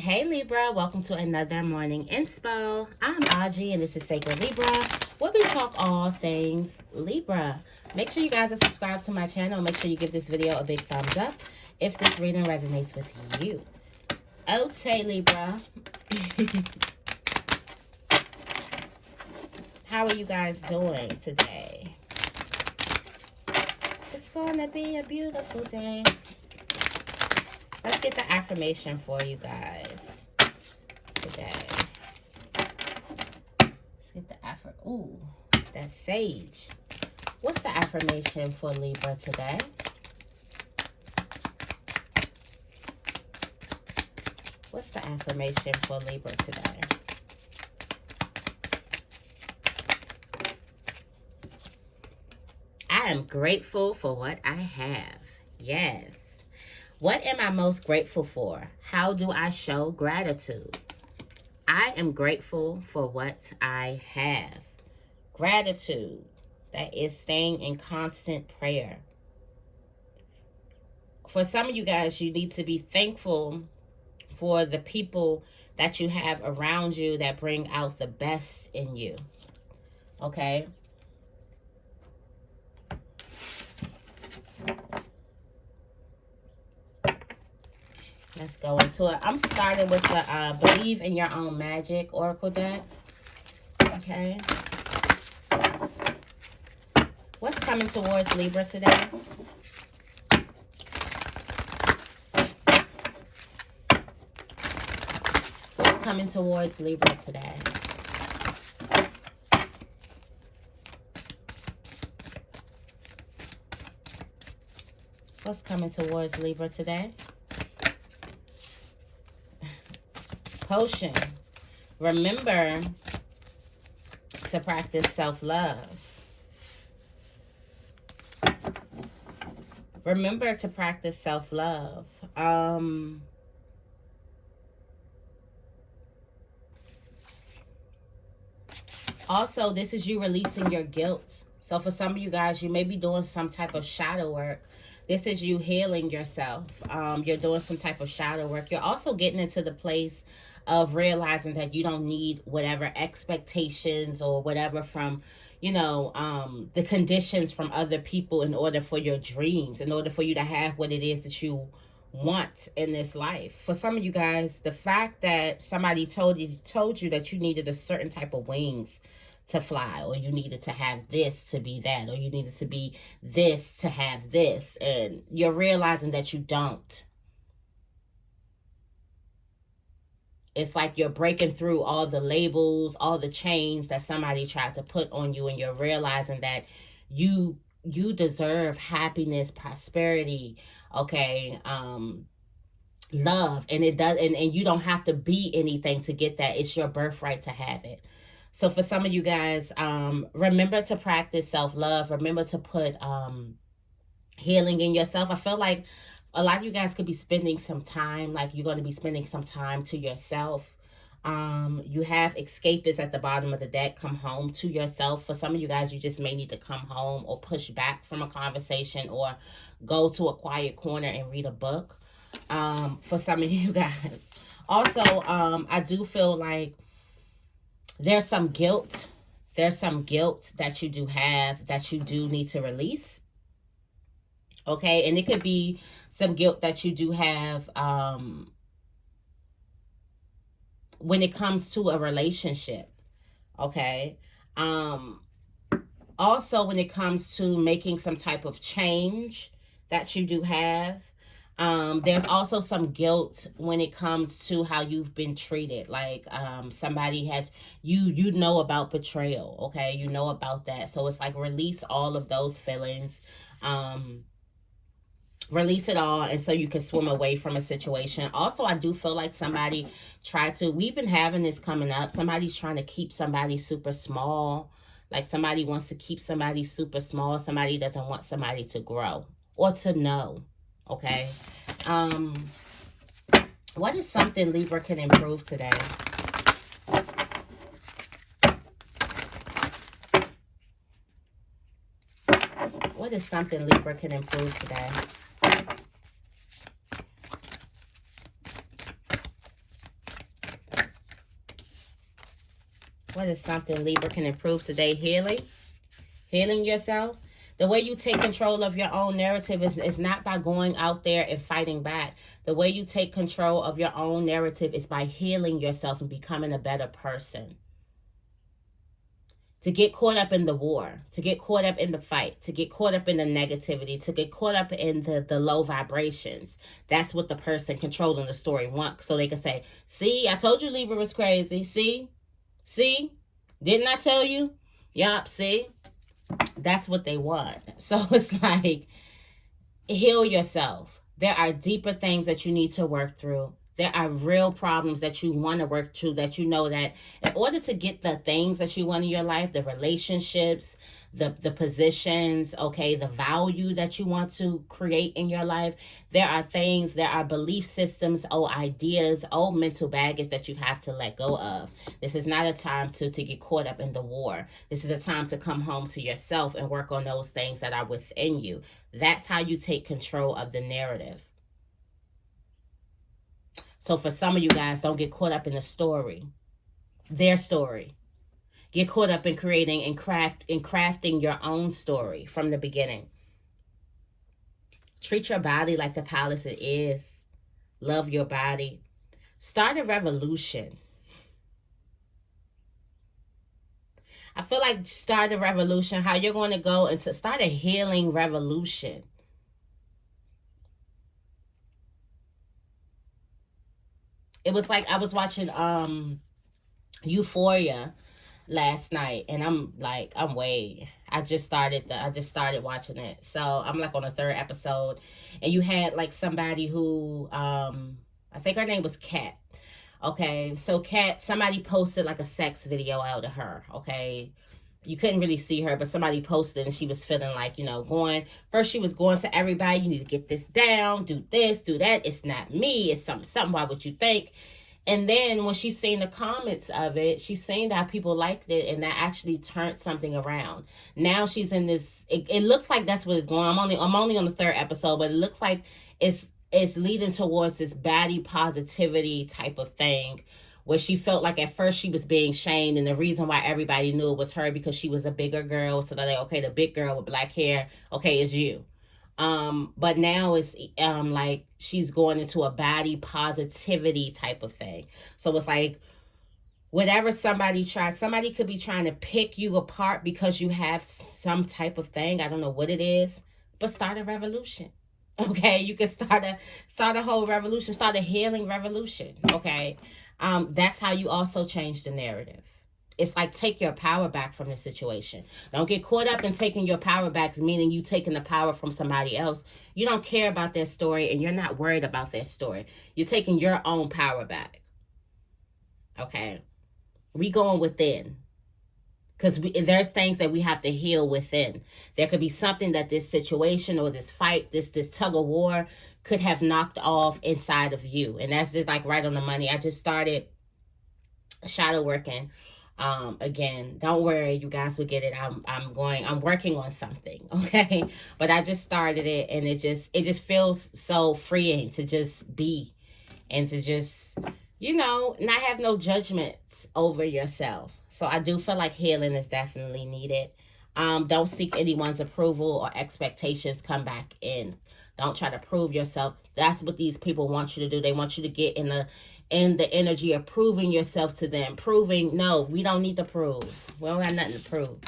Hey Libra, welcome to another morning inspo. I'm Auji and this is Sacred Libra, where we talk all things Libra. Make sure you guys are subscribed to my channel. Make sure you give this video a big thumbs up if this reading resonates with you. Okay, Libra. How are you guys doing today? It's gonna be a beautiful day. Let's get the affirmation for you guys today. Let's get the affirmation. Ooh, that's sage. What's the affirmation for Libra today? What's the affirmation for Libra today? I am grateful for what I have. Yes. What am I most grateful for? How do I show gratitude? I am grateful for what I have. Gratitude. That is staying in constant prayer. For some of you guys, you need to be thankful for the people that you have around you that bring out the best in you. Okay? Let's go into it. I'm starting with the Believe in Your Own Magic Oracle deck. Okay. What's coming towards Libra today? What's coming towards Libra today? What's coming towards Libra today? Potion. Remember to practice self-love. Remember to practice self-love. Also, this is you releasing your guilt. So for some of you guys, you may be doing some type of shadow work. This is you healing yourself. You're doing some type of shadow work. You're also getting into the place of realizing that you don't need whatever expectations or whatever from, you know, the conditions from other people in order for your dreams, in order for you to have what it is that you want in this life. For some of you guys, the fact that somebody told you that you needed a certain type of wings to fly, or you needed to have this to be that, or you needed to be this to have this, and you're realizing that you don't. It's like you're breaking through all the labels, all the chains that somebody tried to put on you, and you're realizing that you deserve happiness, prosperity, okay, love, and it does, and you don't have to be anything to get that. It's your birthright to have it. So for some of you guys, remember to practice self-love. Remember to put healing in yourself. I feel like a lot of you guys could be spending some time, like you're going to be spending some time to yourself. You have escapists at the bottom of the deck. Come home to yourself. For some of you guys, you just may need to come home or push back from a conversation or go to a quiet corner and read a book. For some of you guys. Also, I do feel like there's some guilt. There's some guilt that you do have that you do need to release. Okay, and it could be some guilt that you do have when it comes to a relationship. Okay. Also, when it comes to making some type of change that you do have. There's also some guilt when it comes to how you've been treated. Like somebody has, you know about betrayal. Okay, you know about that. So it's like release all of those feelings. Release it all, and so you can swim away from a situation. Also, I do feel like somebody tried to, we've been having this coming up, somebody's trying to keep somebody super small. Like somebody wants to keep somebody super small. Somebody doesn't want somebody to grow or to know. Okay. What is something Libra can improve today? What is something Libra can improve today? What is something Libra can improve today? Healing. Healing yourself. The way you take control of your own narrative is not by going out there and fighting back. The way you take control of your own narrative is by healing yourself and becoming a better person. To get caught up in the war, to get caught up in the fight, to get caught up in the negativity, to get caught up in the low vibrations. That's what the person controlling the story wants. So they can say, see, I told you Libra was crazy. See? Didn't I tell you? Yup, see? That's what they want. So it's like, heal yourself. There are deeper things that you need to work through. There are real problems that you want to work through, that you know that in order to get the things that you want in your life, the relationships, the positions, okay, the value that you want to create in your life, there are things, there are belief systems, ideas, mental baggage that you have to let go of. This is not a time to get caught up in the war. This is a time to come home to yourself and work on those things that are within you. That's how you take control of the narrative. So for some of you guys, don't get caught up in the story, their story. Get caught up in creating and crafting your own story from the beginning. Treat your body like the palace it is. Love your body. Start a revolution. I feel like start a revolution, how you're going to go into start a healing revolution. It was like I was watching Euphoria last night, and I just started watching it. So I'm like on the 3rd episode, and you had like somebody who I think her name was Kat. Okay, so Kat, somebody posted like a sex video out of her. Okay, you couldn't really see her, but somebody posted, and she was feeling like, she was going to everybody, you need to get this down, do this, do that, it's not me, it's something, why would you think? And then when she's seen the comments of it, she's seen that people liked it, and that actually turned something around. Now she's in this, it looks like that's what it's going on. I'm only on the 3rd episode, but it looks like it's leading towards this baddie positivity type of thing, where she felt like at first she was being shamed, and the reason why everybody knew it was her because she was a bigger girl. So they're like, okay, the big girl with black hair, okay, it's you. But now it's like she's going into a baddie positivity type of thing. So it's like whatever somebody could be trying to pick you apart because you have some type of thing. I don't know what it is, but start a revolution. Okay, you can start a whole revolution, start a healing revolution. Okay, that's how you also change the narrative. It's like take your power back from the situation. Don't get caught up in taking your power back, meaning you taking the power from somebody else. You don't care about their story, and you're not worried about their story. You're taking your own power back. Okay, we going within. Because there's things that we have to heal within. There could be something that this situation or this fight, this tug of war could have knocked off inside of you. And that's just like right on the money. I just started shadow working. Again, don't worry, you guys will get it. I'm working on something, okay? But I just started it, and it just feels so freeing to just be and to just, not have no judgments over yourself. So I do feel like healing is definitely needed. Don't seek anyone's approval or expectations. Come back in. Don't try to prove yourself. That's what these people want you to do. They want you to get in the energy of proving yourself to them. No, we don't need to prove. We don't got nothing to prove.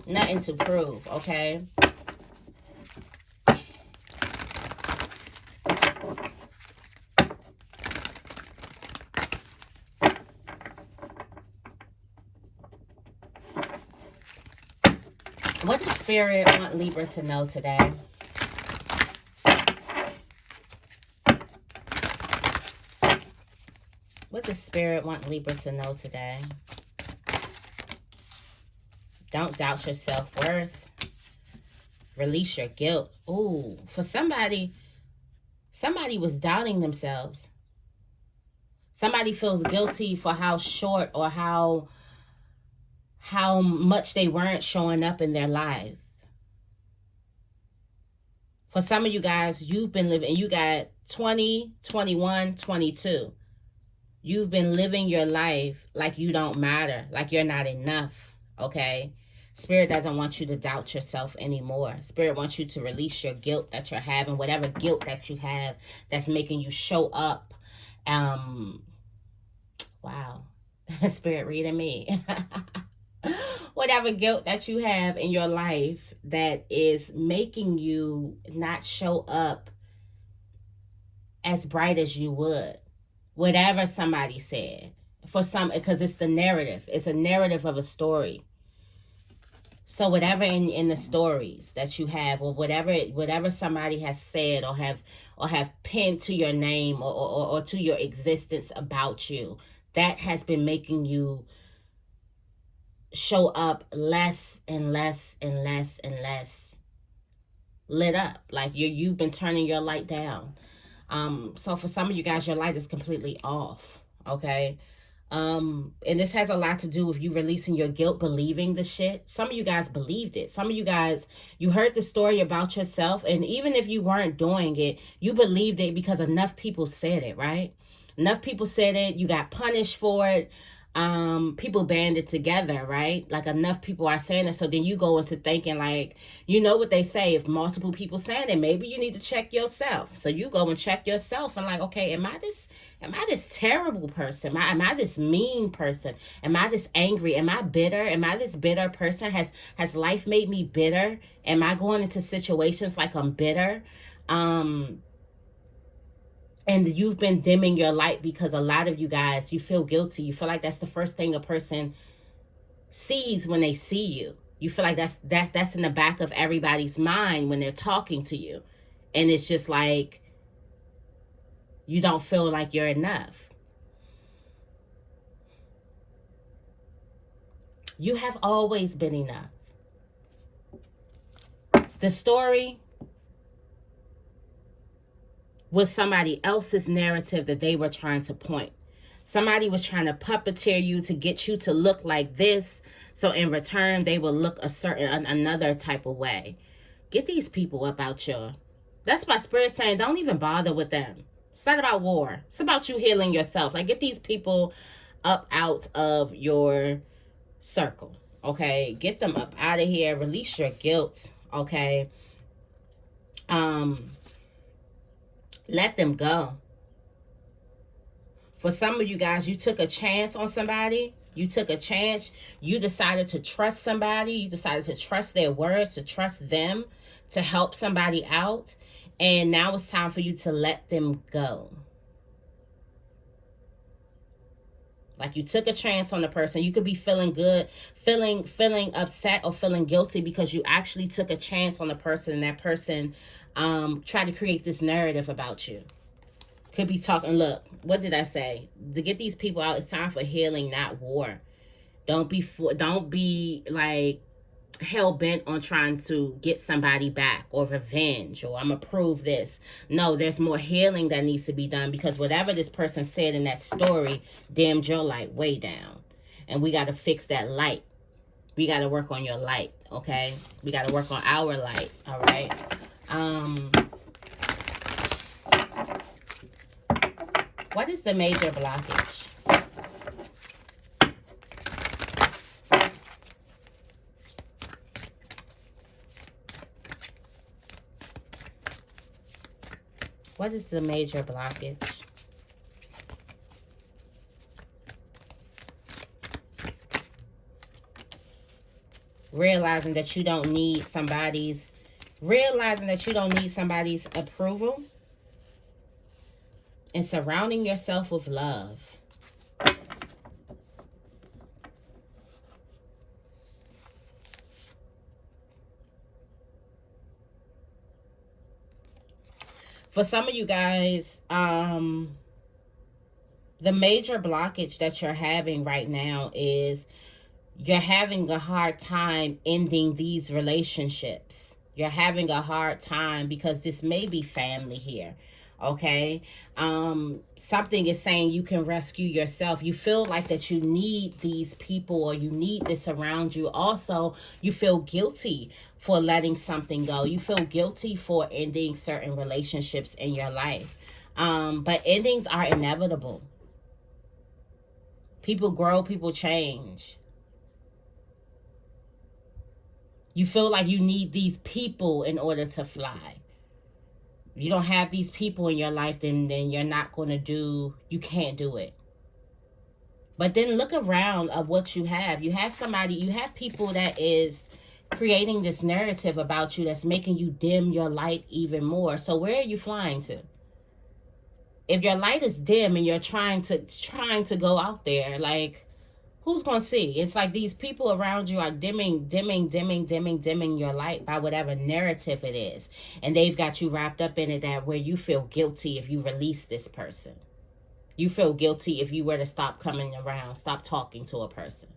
Nothing to prove, okay? What does Spirit want Libra to know today? What does Spirit want Libra to know today? Don't doubt your self-worth. Release your guilt. Ooh, for somebody was doubting themselves. Somebody feels guilty for how short or how much they weren't showing up in their life. For some of you guys, you've been living, you got 20, 21, 22. You've been living your life like you don't matter, like you're not enough, okay? Spirit doesn't want you to doubt yourself anymore. Spirit wants you to release your guilt that you're having, whatever guilt that you have that's making you show up. Wow. Spirit reading me. Whatever guilt that you have in your life that is making you not show up as bright as you would. Whatever somebody said. For some, because it's the narrative. It's a narrative of a story. So whatever in the stories that you have, or whatever somebody has said or have pinned to your name or to your existence about you, that has been making you show up less and less and less and less lit up. Like you've been turning your light down. So for some of you guys, your light is completely off. Okay. And this has a lot to do with you releasing your guilt, believing the shit. Some of you guys believed it. Some of you guys, you heard the story about yourself, and even if you weren't doing it, you believed it because enough people said it, right? Enough people said it. You got punished for it. People banded together, right? Like enough people are saying it. So then you go into thinking like, you know what they say, if multiple people saying it, maybe you need to check yourself. So you go and check yourself and like, okay, am I this terrible person? Am I this mean person? Am I this angry? Am I bitter? Am I this bitter person? Has life made me bitter? Am I going into situations like I'm bitter? And you've been dimming your light because a lot of you guys, you feel guilty. You feel like that's the first thing a person sees when they see you. You feel like that's in the back of everybody's mind when they're talking to you. And it's just like, you don't feel like you're enough. You have always been enough. The story was somebody else's narrative that they were trying to point. Somebody was trying to puppeteer you to get you to look like this. So in return, they will look another type of way. Get these people up out your... That's my spirit saying, don't even bother with them. It's not about war. It's about you healing yourself. Like, get these people up out of your circle, okay? Get them up out of here. Release your guilt, okay? Let them go. For some of you guys, you took a chance on somebody. You took a chance. You decided to trust somebody. You decided to trust their words, to trust them, to help somebody out. And now it's time for you to let them go. Like you took a chance on the person. You could be feeling good, feeling upset or feeling guilty because you actually took a chance on the person, and that person tried to create this narrative about you. Could be talking, look, what did I say? To get these people out, it's time for healing, not war. Don't be like hell-bent on trying to get somebody back or revenge or I'm gonna prove this. No, there's more healing that needs to be done because whatever this person said in that story dimmed your light way down. And we got to fix that light. We got to work on your light, okay? We got to work on our light, all right? What is the major blockage? What is the major blockage? Realizing that you don't need somebody's approval and surrounding yourself with love. For some of you guys, the major blockage that you're having right now is you're having a hard time ending these relationships. You're having a hard time because this may be family here, okay? Something is saying you can rescue yourself. You feel like that you need these people or you need this around you. Also, you feel guilty for letting something go. You feel guilty for ending certain relationships in your life. But endings are inevitable. People grow, people change. You feel like you need these people in order to fly. You don't have these people in your life, then you're not going to do, you can't do it. But then look around of what you have. You have somebody, you have people that is creating this narrative about you that's making you dim your light even more. So where are you flying to? If your light is dim and you're trying to go out there, like, who's gonna see? It's like these people around you are dimming your light by whatever narrative it is, and they've got you wrapped up in it, that where you feel guilty if you release this person. You feel guilty if you were to stop coming around, stop talking to a person.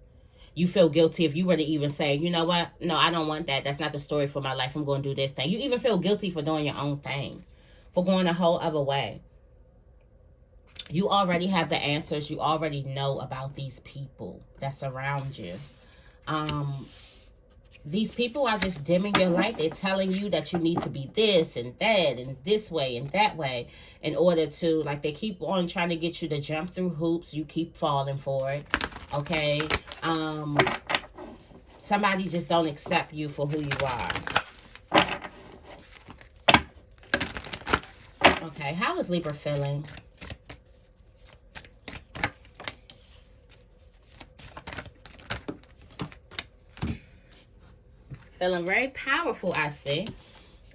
You feel guilty if you were to even say, you know what, no, I don't want that, that's not the story for my life, I'm going to do this thing. You even feel guilty for doing your own thing, for going a whole other way. You already have the answers. You already know about these people that's around you. These people are just dimming your light. They're telling you that you need to be this and that and this way and that way in order to, like, they keep on trying to get you to jump through hoops. You keep falling for it. Okay. Somebody just don't accept you for who you are. Okay. How is Libra feeling? Feeling very powerful, I see.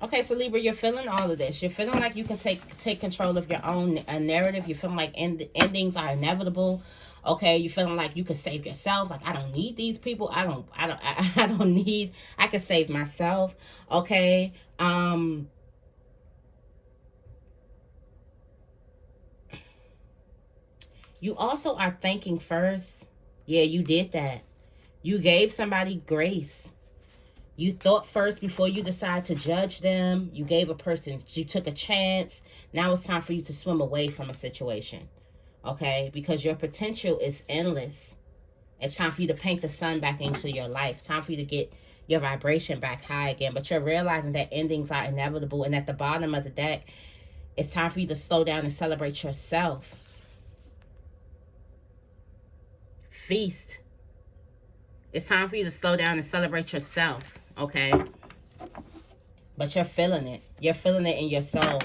Okay, so Libra, you're feeling all of this. You're feeling like you can take control of your own narrative. You're feeling like endings are inevitable. Okay, you're feeling like you can save yourself. Like, I don't need these people. I don't need. I can save myself. Okay. You also are thinking first. Yeah, you did that. You gave somebody grace. You thought first before you decide to judge them. You gave a person, you took a chance. Now it's time for you to swim away from a situation. Okay? Because your potential is endless. It's time for you to paint the sun back into your life. It's time for you to get your vibration back high again. But you're realizing that endings are inevitable. And at the bottom of the deck, it's time for you to slow down and celebrate yourself. Feast. It's time for you to slow down and celebrate yourself. Okay? But you're feeling it. You're feeling it in your soul.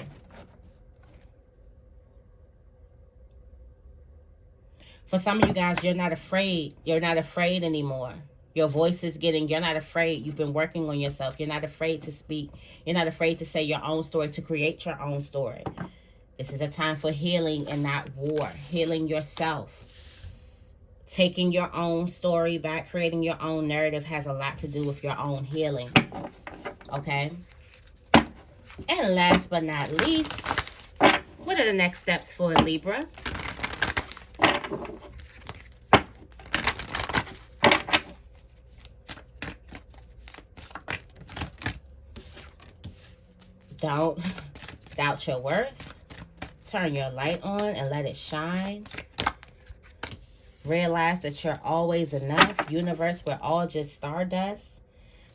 For some of you guys, you're not afraid. You're not afraid anymore. Your voice is getting, you're not afraid. You've been working on yourself. You're not afraid to speak. You're not afraid to say your own story, to create your own story. This is a time for healing and not war. Healing yourself. Taking your own story back, creating your own narrative has a lot to do with your own healing. Okay? And last but not least, what are the next steps for Libra? Don't doubt your worth. Turn your light on and let it shine. Realize that you're always enough. Universe, we're all just stardust.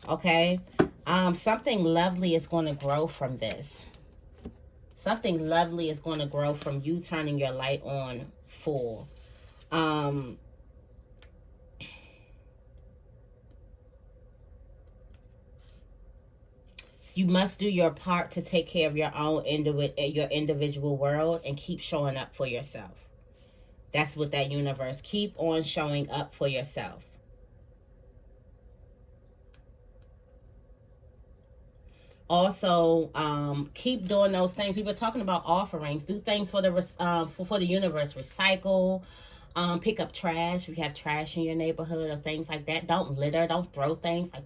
Okay? Something lovely is going to grow from this. Something lovely is going to grow from you turning your light on full. You must do your part to take care of your own individual world and keep showing up for yourself. That's what that universe. Keep on showing up for yourself. Also, keep doing those things. We were talking about offerings. Do things for the universe. Recycle. Pick up trash. If you have trash in your neighborhood or things like that, don't litter, don't throw things. Like,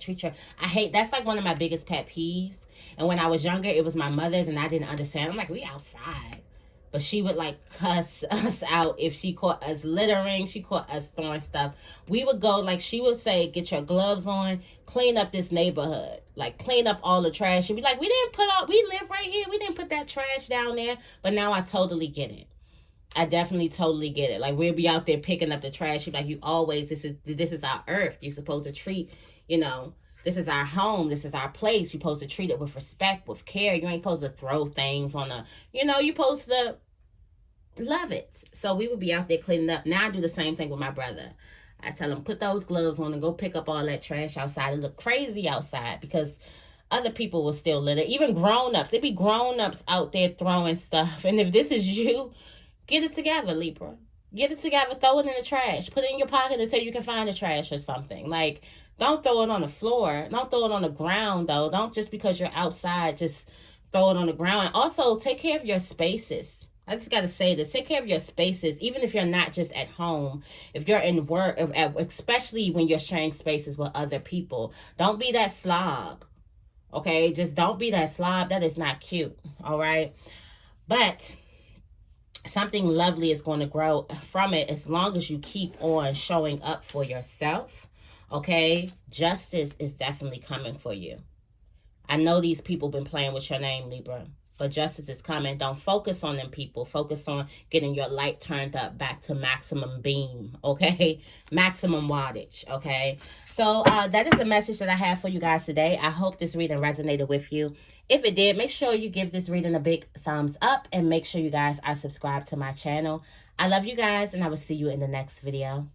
that's like one of my biggest pet peeves. And when I was younger, it was my mother's and I didn't understand. I'm like, we outside. But she would like cuss us out if she caught us littering. She caught us throwing stuff. We would go, like she would say, get your gloves on, clean up this neighborhood. Like, clean up all the trash. She'd be like, we live right here. We didn't put that trash down there. But now I totally get it. I definitely totally get it. Like, we'll be out there picking up the trash. She'd be like, you always, this is our earth. You're supposed to treat, this is our home. This is our place. You're supposed to treat it with respect, with care. You ain't supposed to throw things on you're supposed to love it. So we would be out there cleaning up. Now I do the same thing with my brother. I tell him, put those gloves on and go pick up all that trash outside. It look crazy outside because other people will still litter. Even grown-ups. It be grown-ups out there throwing stuff. And if this is you, get it together, Libra. Get it together, throw it in the trash. Put it in your pocket until you can find the trash or something. Like, don't throw it on the floor. Don't throw it on the ground, though. Don't just because you're outside, just throw it on the ground. And also, take care of your spaces. I just got to say this. Take care of your spaces, even if you're not just at home. If you're in work, especially when you're sharing spaces with other people. Don't be that slob, okay? Just don't be that slob. That is not cute, all right? But something lovely is going to grow from it as long as you keep on showing up for yourself, okay? Justice is definitely coming for you. I know these people been playing with your name, Libra, but justice is coming. Don't focus on them people. Focus on getting your light turned up back to maximum beam, okay? Maximum wattage, okay? So that is the message that I have for you guys today. I hope this reading resonated with you. If it did, make sure you give this reading a big thumbs up and make sure you guys are subscribed to my channel. I love you guys, and I will see you in the next video.